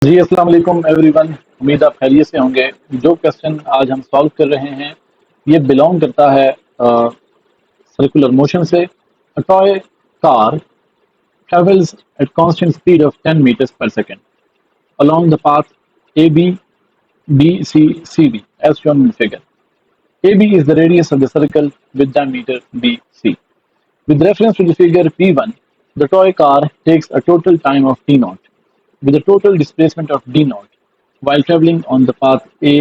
जी, अस्सलाम वालेकुम एवरीवन। उम्मीद आप खैरियत से होंगे। जो क्वेश्चन आज हम सॉल्व कर रहे हैं, ये बिलॉन्ग करता है सर्कुलर मोशन से। A toy car travels at constant speed of 10 meters per second along the path AB, BC, CB as shown in the figure. AB is the radius of the circle with diameter BC. With reference to the figure P1, the toy car takes a total time of T naught with a total displacement of D naught while traveling on the path A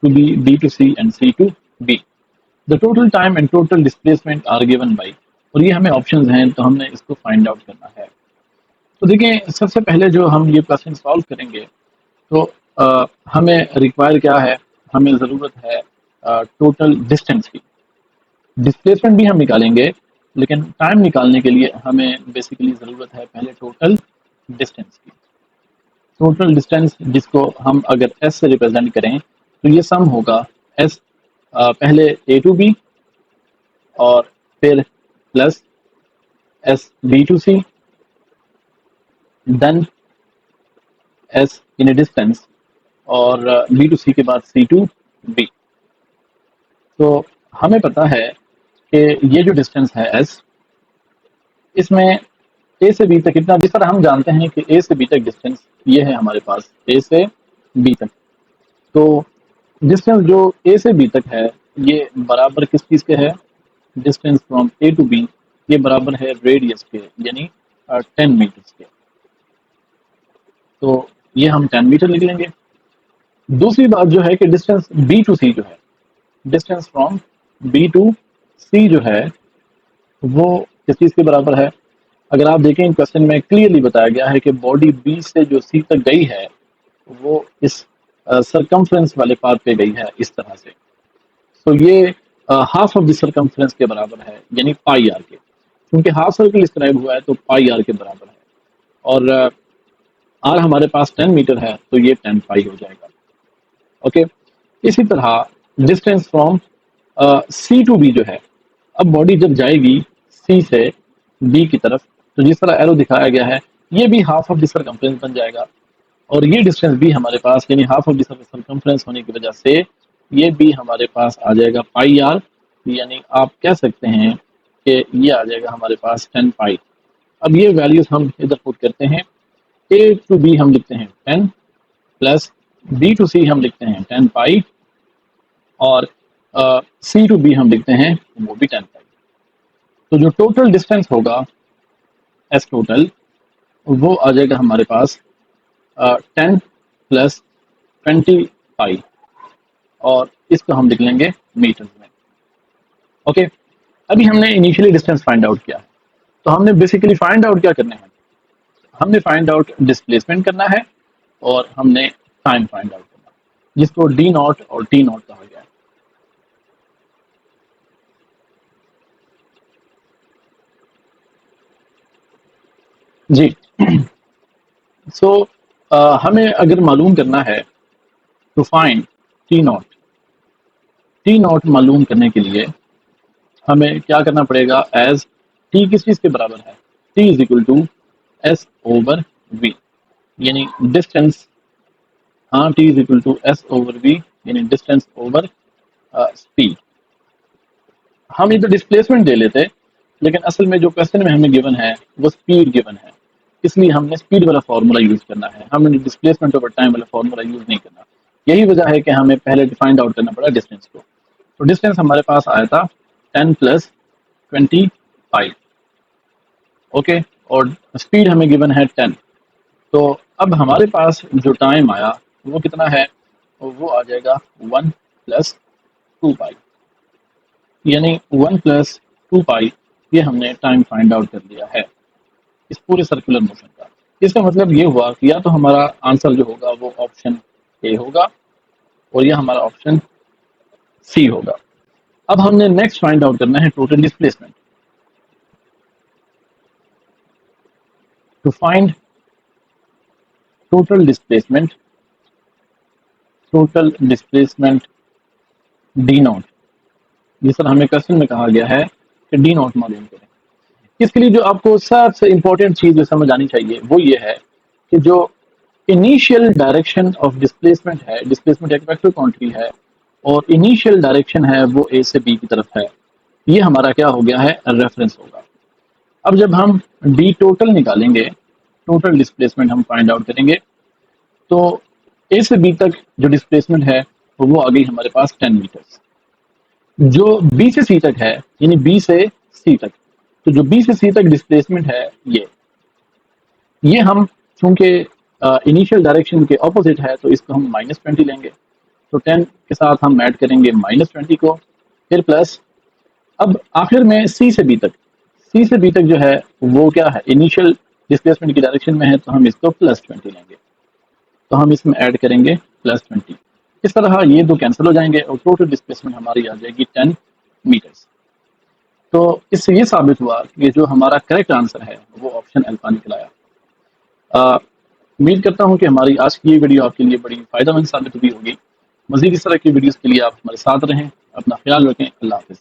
to B, B to C and C to B. The total time and total displacement are given by, और ये हमें options हैं तो हमने इसको find out करना है। तो देखिए, सबसे पहले जो हम ये क्वेश्चन सॉल्व करेंगे तो हमें रिक्वायर क्या है, हमें ज़रूरत है टोटल डिस्टेंस की। डिस्प्लेसमेंट भी हम निकालेंगे, लेकिन टाइम निकालने के लिए हमें बेसिकली ज़रूरत है पहले टोटल डिस्टेंस की। टोटल डिस्टेंस जिसको हम अगर एस से रिप्रेजेंट करें तो ये सम होगा एस, पहले ए टू बी और फिर plus S B to C, then S in a distance और बी टू सी के बाद सी टू बी। तो हमें पता है कि ये जो डिस्टेंस है एस, इसमें ए से बी तक कितना, जिस तरह हम जानते हैं कि ए से बी तक डिस्टेंस ये है हमारे पास ए से बी तक। तो डिस्टेंस जो ए से बी तक है ये बराबर किस चीज़ के है, distance from A to B, ये बराबर है रेडियस के, यानी 10 मीटर्स के। तो ये हम 10 मीटर लिख लेंगे। दूसरी बात जो है कि डिस्टेंस बी टू सी जो है, डिस्टेंस फ्रॉम बी टू सी जो है वो किस चीज़ के बराबर है। अगर आप देखें क्वेश्चन में क्लियरली बताया गया है कि बॉडी बी से जो सी तक गई है वो इस सरकमफ्रेंस वाले पाथ पे गई है इस तरह से। तो ये हाफ ऑफ द सरकमफ्रेंस के बराबर है, यानी पाई आर के। क्योंकि हाफ सर्कल डिस्क्राइब हुआ है तो पाई आर के बराबर है, और आर हमारे पास 10 मीटर है तो ये 10 पाई हो जाएगा। ओके, इसी तरह distance from C to B जो है, अब बॉडी जब जाएगी सी से बी की तरफ तो जिस तरह एरो दिखाया गया है ये भी हाफ ऑफ द सरकमफ्रेंस बन जाएगा, और ये डिस्टेंस भी हमारे पास यानी हाफ ऑफ द सरकमफ्रेंस होने की वजह से ये भी हमारे पास आ जाएगा पाई आर। यानी आप कह सकते हैं कि ये आ जाएगा हमारे पास 10 पाई। अब ये वैल्यूज हम इधर पुट करते हैं। ए टू बी हम लिखते हैं 10 प्लस बी टू सी हम लिखते हैं 10 पाई, और सी टू बी हम लिखते हैं वो भी 10 पाई। तो जो टोटल डिस्टेंस होगा एस टोटल, वो आ जाएगा हमारे पास 10 प्लस 20 पाई, और इसको हम लिख लेंगे मीटर्स में। ओके, अभी हमने इनिशियली डिस्टेंस फाइंड आउट किया है, तो हमने बेसिकली फाइंड आउट क्या करना है, हमने फाइंड आउट डिस्प्लेसमेंट करना है और हमने टाइम फाइंड आउट करना है, जिसको डी नॉट और टी नॉट कहा गया है। जी सो हमें अगर मालूम करना है to find T naught, T naught मालूम करने के लिए हमें क्या करना पड़ेगा, एज टी किस चीज़ के बराबर है, T is equal to S over V, यानी डिस्टेंस। हाँ, T is equal to S over V यानी डिस्टेंस ओवर स्पीड। हम इधर डिस्प्लेसमेंट दे लेते, लेकिन असल में जो क्वेश्चन में हमें गिवन है वो स्पीड गिवन है, इसलिए हमने स्पीड वाला फार्मूला यूज करना है, हमने डिस्प्लेसमेंट ओवर टाइम वाला फार्मूला यूज नहीं करना। यही वजह है कि हमें पहले फाइंड आउट करना पड़ा डिस्टेंस को। तो डिस्टेंस हमारे पास आया था 10 प्लस 20 पाई। ओके, और स्पीड हमें गिवन है 10। तो अब हमारे पास जो टाइम आया वो कितना है, वो आ जाएगा 1 प्लस 2 पाई, यानी 1 प्लस 2 पाई, ये हमने टाइम फाइंड आउट कर लिया है इस पूरे सर्कुलर मोशन का। इसका मतलब ये हुआ कि या तो हमारा आंसर जो होगा वो ऑप्शन ए होगा और यह हमारा ऑप्शन सी होगा। अब हमने नेक्स्ट फाइंड आउट करना है total displacement. To find total displacement, total displacement D naught, जिस तरह हमें क्वेश्चन में कहा गया है कि डी नॉट मालूम करें। इसके लिए जो आपको सबसे इंपॉर्टेंट चीज जो समझ आनी चाहिए वो ये है कि जो इनिशियल डायरेक्शन ऑफ डिस्प्लेसमेंट है, डिस्प्लेसमेंट एक वेक्टर क्वांटिटी है और इनिशियल डायरेक्शन है वो ए से बी की तरफ है, ये हमारा क्या हो गया है, रेफरेंस होगा। अब जब हम डी टोटल निकालेंगे, टोटल डिस्प्लेसमेंट हम फाइंड आउट करेंगे, तो ए से बी तक जो डिस्प्लेसमेंट है वो आ गई हमारे पास 10 मीटर्स। जो बी से सी तक है, यानी बी से सी तक, तो जो बी से सी तक डिस्प्लेसमेंट है ये हम चूंकि इनिशियल डायरेक्शन के ऑपोजिट है तो इसको हम -20 लेंगे, तो 10 के साथ हम ऐड करेंगे -20 को, फिर प्लस, अब आखिर में सी से बी तक, सी से बी तक जो है वो क्या है, इनिशियल डिस्प्लेसमेंट की डायरेक्शन में है, तो हम इसको +20 लेंगे, तो हम इसमें ऐड करेंगे +20। इस तरह ये दो कैंसिल हो जाएंगे और टोटल डिस्प्लेसमेंट हमारी आ जाएगी 10 मीटर्स। तो इससे ये साबित हुआ कि जो हमारा करेक्ट आंसर है वो ऑप्शन अल्फा निकलाया। उम्मीद करता हूँ कि हमारी आज की ये वीडियो आपके लिए बड़ी फ़ायदेमंद साबित हुई होगी। मज़ीद इस तरह की वीडियोज़ के लिए आप हमारे साथ रहें, अपना ख्याल रखें। अल्लाह हाफ़िज़।